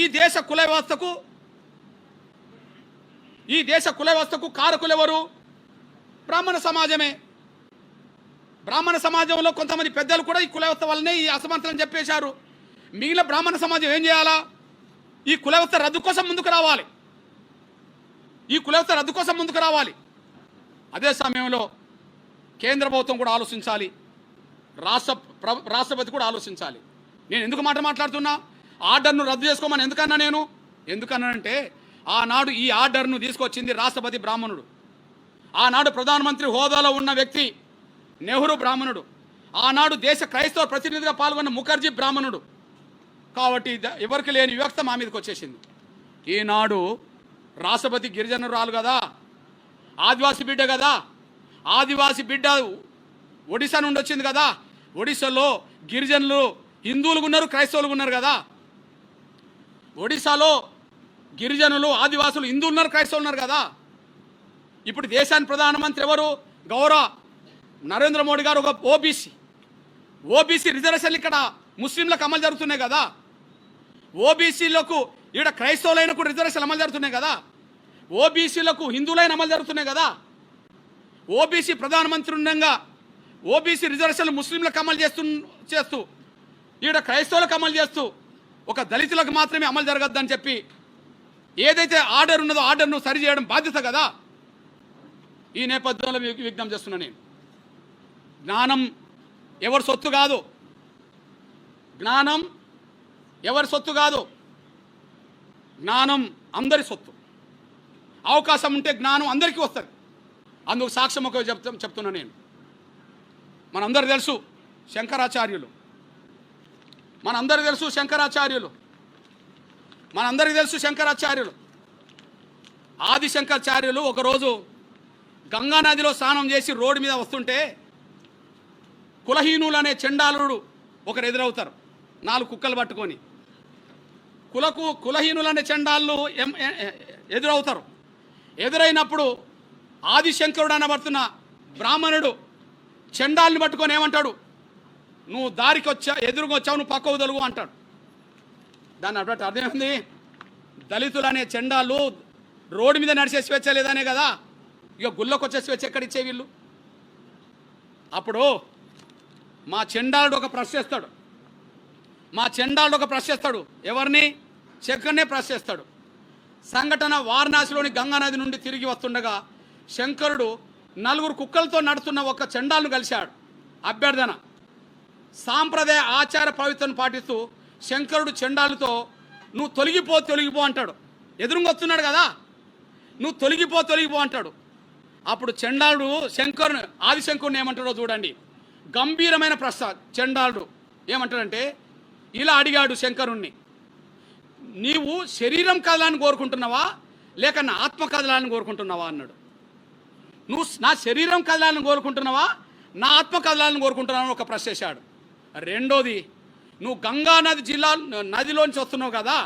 ఈ దేశ కుల వ్యవస్థకు కారకులెవరు? బ్రాహ్మణ సమాజమే. బ్రాహ్మణ సమాజంలో కొంతమంది పెద్దలు కూడా ఈ కుల వ్యవస్థ వల్లనే ఈ అసమంతరం చెప్పేశారు. మిగిలిన బ్రాహ్మణ సమాజం ఏం చేయాలా? ఈ కుల వ్యవస్థ రద్దు కోసం ముందుకు రావాలి. అదే సమయంలో కేంద్ర ప్రభుత్వం కూడా ఆలోచించాలి, రాష్ట్రపతి కూడా ఆలోచించాలి. నేను ఎందుకు మాట్లాడుతున్నా? ఆర్డర్ను రద్దు చేసుకోమని ఎందుకన్నానంటే ఆనాడు ఈ ఆర్డర్ను తీసుకొచ్చింది రాష్ట్రపతి బ్రాహ్మణుడు. ఆనాడు ప్రధానమంత్రి హోదాలో ఉన్న వ్యక్తి నెహ్రూ బ్రాహ్మణుడు. ఆనాడు దేశ క్రైస్తవ ప్రతినిధిగా పాల్గొన్న ముఖర్జీ బ్రాహ్మణుడు. కాబట్టి ఎవరికి లేని వివక్ష మా మీదకి వచ్చేసింది. ఈనాడు రాష్ట్రపతి గిరిజనురాలు కదా, ఆదివాసీ బిడ్డ కదా, ఆదివాసీ బిడ్డ ఒడిశా నుండి వచ్చింది కదా. ఒడిశాలో గిరిజనులు హిందువులు ఉన్నారు, క్రైస్తవులు ఉన్నారు కదా. ఒడిశాలో గిరిజనులు, ఆదివాసులు, హిందువులు ఉన్నారు, క్రైస్తవులు ఉన్నారు కదా. ఇప్పుడు దేశానికి ప్రధానమంత్రి ఎవరు? గౌరవ నరేంద్ర మోడీ గారు ఒక ఓబీసీ రిజర్వేషన్లు ఇక్కడ ముస్లింలకు అమలు జరుగుతున్నాయి కదా. ఓబీసీలకు ఇక్కడ క్రైస్తవులైన కూడా రిజర్వేషన్లు అమలు జరుగుతున్నాయి కదా. ఓబీసీలకు హిందువులైన అమలు జరుగుతున్నాయి కదా. ఓబీసీ ప్రధానమంత్రి ఉండగా ఓబీసీ రిజర్వేషన్లు ముస్లింలకు అమలు చేస్తూ ఈడ క్రైస్తవులకు అమలు చేస్తూ ఒక దళితులకు మాత్రమే అమలు జరగద్దని చెప్పి ఏదైతే ఆర్డర్ ఉన్నదో ఆర్డర్ను సరిచేయడం బాధ్యత కదా. ఈ నేపథ్యంలో విజ్ఞప్తి చేస్తున్నా నేను. జ్ఞానం ఎవరి సొత్తు కాదు. జ్ఞానం అందరి సొత్తు. అవకాశం ఉంటే జ్ఞానం అందరికీ వస్తుంది. అందుకు సాక్ష్యం ఒక చెప్తున్నా నేను. మనందరికీ తెలుసు శంకరాచార్యులు. ఆదిశంకరాచార్యులు ఒకరోజు గంగానదిలో స్నానం చేసి రోడ్డు మీద వస్తుంటే కులహీనులు అనే చండాలుడు ఒకరు ఎదురవుతారు, 4 కుక్కలు పట్టుకొని. కులహీనులు అనే చండాలు ఎదురవుతారు. ఎదురైనప్పుడు ఆదిశంకరుడు అనబడుతున్న బ్రాహ్మణుడు చండాల్ని పట్టుకొని ఏమంటాడు? నువ్వు దారికి ఎదురుగా వచ్చావు, నువ్వు పక్కకు తొలుగు అంటాడు. దాన్ని అర్థమైంది. దళితులు అనే చండాలు రోడ్డు మీద నడిచే స్వేచ్ఛ లేదనే కదా. ఇక గుళ్ళకు వచ్చే స్వేచ్ఛ ఎక్కడిచ్చే వీళ్ళు? అప్పుడు మా చండాలుడు ఒక ప్రశ్నిస్తాడు. ఎవరిని? శంకర్నే ప్రశ్నిస్తాడు. సంఘటన వారణాసిలోని గంగానది నుండి తిరిగి వస్తుండగా శంకరుడు 4 కుక్కలతో నడుస్తున్న ఒక చండాలను కలిశాడు. అభ్యర్థన సాంప్రదాయ ఆచార పవిత్రను పాటిస్తూ శంకరుడు చండాలతో నువ్వు తొలగిపో అంటాడు. ఎదురుగా వస్తున్నాడు కదా, నువ్వు తొలగిపో అంటాడు. అప్పుడు చండాలుడు ఆదిశంకరుని ఏమంటాడో చూడండి. గంభీరమైన ప్రశ్న. చండాలుడు ఏమంటాడంటే ఇలా అడిగాడు శంకరుణ్ణి, నీవు శరీరం కదలాలని కోరుకుంటున్నావా లేక నా ఆత్మ కదలాలని కోరుకుంటున్నావా అన్నాడు. నువ్వు నా శరీరం కదలాలని కోరుకుంటున్నావా నా ఆత్మ కదలాలని కోరుకుంటున్నావు ఒక ప్రశ్న వేశాడు. రెండోది, నువ్వు గంగా నదిలోంచి వస్తున్నావు కదా,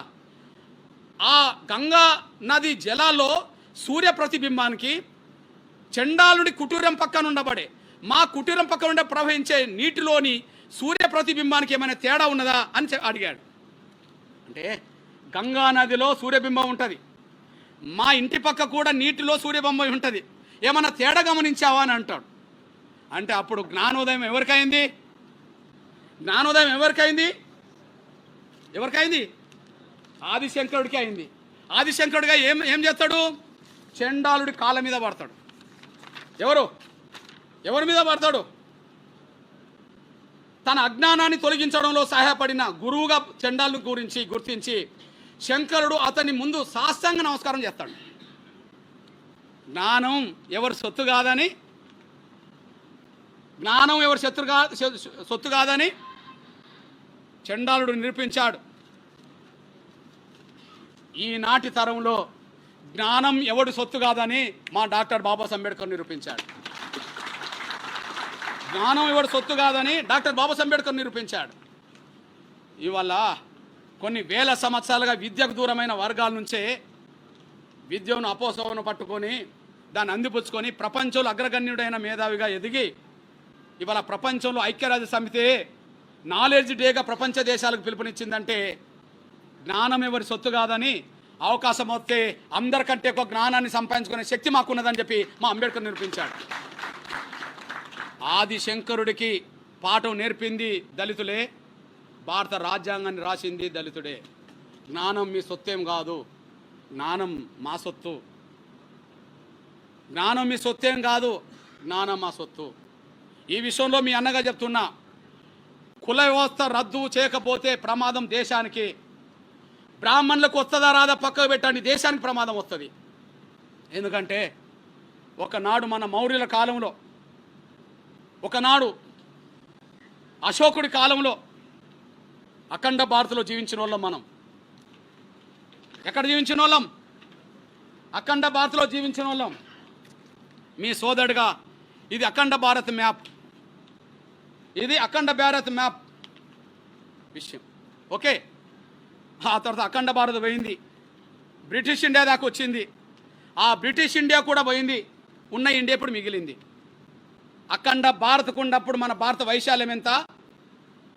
ఆ గంగా నది జలాల్లో సూర్య ప్రతిబింబానికి చండాలుడి కుటీరం పక్కన ఉండబడే మా కుటీరం పక్కన ఉండే ప్రవహించే నీటిలోని సూర్య ప్రతిబింబానికి ఏమైనా తేడా ఉన్నదా అని అడిగాడు. అంటే గంగా నదిలో సూర్యబింబం ఉంటుంది, మా ఇంటి పక్క కూడా నీటిలో సూర్యబింబం ఉంటుంది, ఏమన్నా తేడా గమనించావా అని అంటాడు. అంటే అప్పుడు జ్ఞానోదయం ఎవరికైంది? ఆదిశంకరుడికి అయింది. ఆదిశంకరుడిగా ఏం చేస్తాడు? చండాలుడి కాళ్ళ మీద పడతాడు. ఎవరి మీద పడతాడు? తన అజ్ఞానాన్ని తొలగించడంలో సహాయపడిన గురువుగా చండాలు గురించి గుర్తించి శంకరుడు అతని ముందు సాష్టాంగ నమస్కారం చేస్తాడు. జ్ఞానం ఎవరి సొత్తు కాదని చండాలుడు నిరూపించాడు. ఈనాటి తరంలో జ్ఞానం ఎవడి సొత్తు కాదని మా డాక్టర్ బాబాసాహెబ్ అంబేద్కర్ నిరూపించాడు. ఇవాళ కొన్ని వేల సంవత్సరాలుగా విద్యకు దూరమైన వర్గాల నుంచే విద్యను అపోసవను పట్టుకొని దాన్ని అందిపుచ్చుకొని ప్రపంచంలో అగ్రగణ్యుడైన మేధావిగా ఎదిగి ఇవాళ ప్రపంచంలో ఐక్యరాజ్య సమితి నాలెడ్జ్ డేగా ప్రపంచ దేశాలకు పిలుపునిచ్చిందంటే జ్ఞానం ఎవరి సొత్తు కాదని, అవకాశం వస్తే అందరికంటే ఎక్కువ జ్ఞానాన్ని సంపాదించుకునే శక్తి మాకున్నదని చెప్పి మా అంబేద్కర్ నిరూపించాడు. ఆది శంకరుడికి పాఠం నేర్పింది దళితులే, భారత రాజ్యాంగాన్ని రాసింది దళితుడే. జ్ఞానం మీ సొత్తేం కాదు, జ్ఞానం మా సొత్తు. జ్ఞానం మీ సొత్తేం కాదు, జ్ఞానం మా సొత్తు. ఈ విషయంలో మీ అన్నగా చెప్తున్నా, కుల వ్యవస్థ రద్దు చేయకపోతే ప్రమాదం దేశానికి. బ్రాహ్మణులకు వస్తుందా రాదా పక్కకు పెట్టండి, దేశానికి ప్రమాదం వస్తుంది. ఎందుకంటే ఒకనాడు మన మౌర్యుల కాలంలో, ఒకనాడు అశోకుడి కాలంలో అఖండ భారత్లో జీవించిన వాళ్ళం మనం. ఎక్కడ జీవించిన వాళ్ళం? అఖండ భారత్లో జీవించిన వాళ్ళం. మీ సోదరుడిగా ఇది అఖండ భారత్ మ్యాప్, ఇది అఖండ భారత్ మ్యాప్ విషయం. ఓకే, ఆ తర్వాత అఖండ భారత్ పోయింది, బ్రిటిష్ ఇండియా దాకా వచ్చింది. ఆ బ్రిటిష్ ఇండియా కూడా పోయింది, ఉన్న ఇండియా ఇప్పుడు మిగిలింది. అఖండ భారత్కు ఉన్నప్పుడు మన భారత వైశాల్యం ఎంత,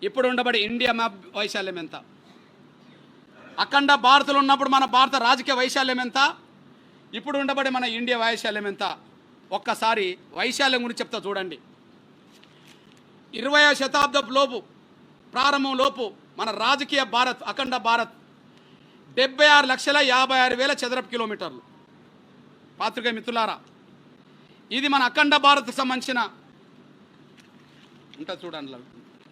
ఇప్పుడు ఉండబడి ఇండియా మ్యాప్ వైశాల్యం ఎంత? అఖండ భారత్లో ఉన్నప్పుడు మన భారత రాజకీయ వైశాల్యం ఎంత, ఇప్పుడు ఉండబడి మన ఇండియా వైశాల్యం ఎంత? ఒక్కసారి వైశాల్యం గురించి చెప్తా చూడండి. 20వ శతాబ్దపు లోపు, ప్రారంభం లోపు మన రాజకీయ భారత్, అఖండ భారత్ 76,56,000 చదరపు కిలోమీటర్లు. పాత్రికేయ మిత్రులారా, ఇది మన అఖండ భారత్కు సంబంధించిన ఉంటుంది చూడండి.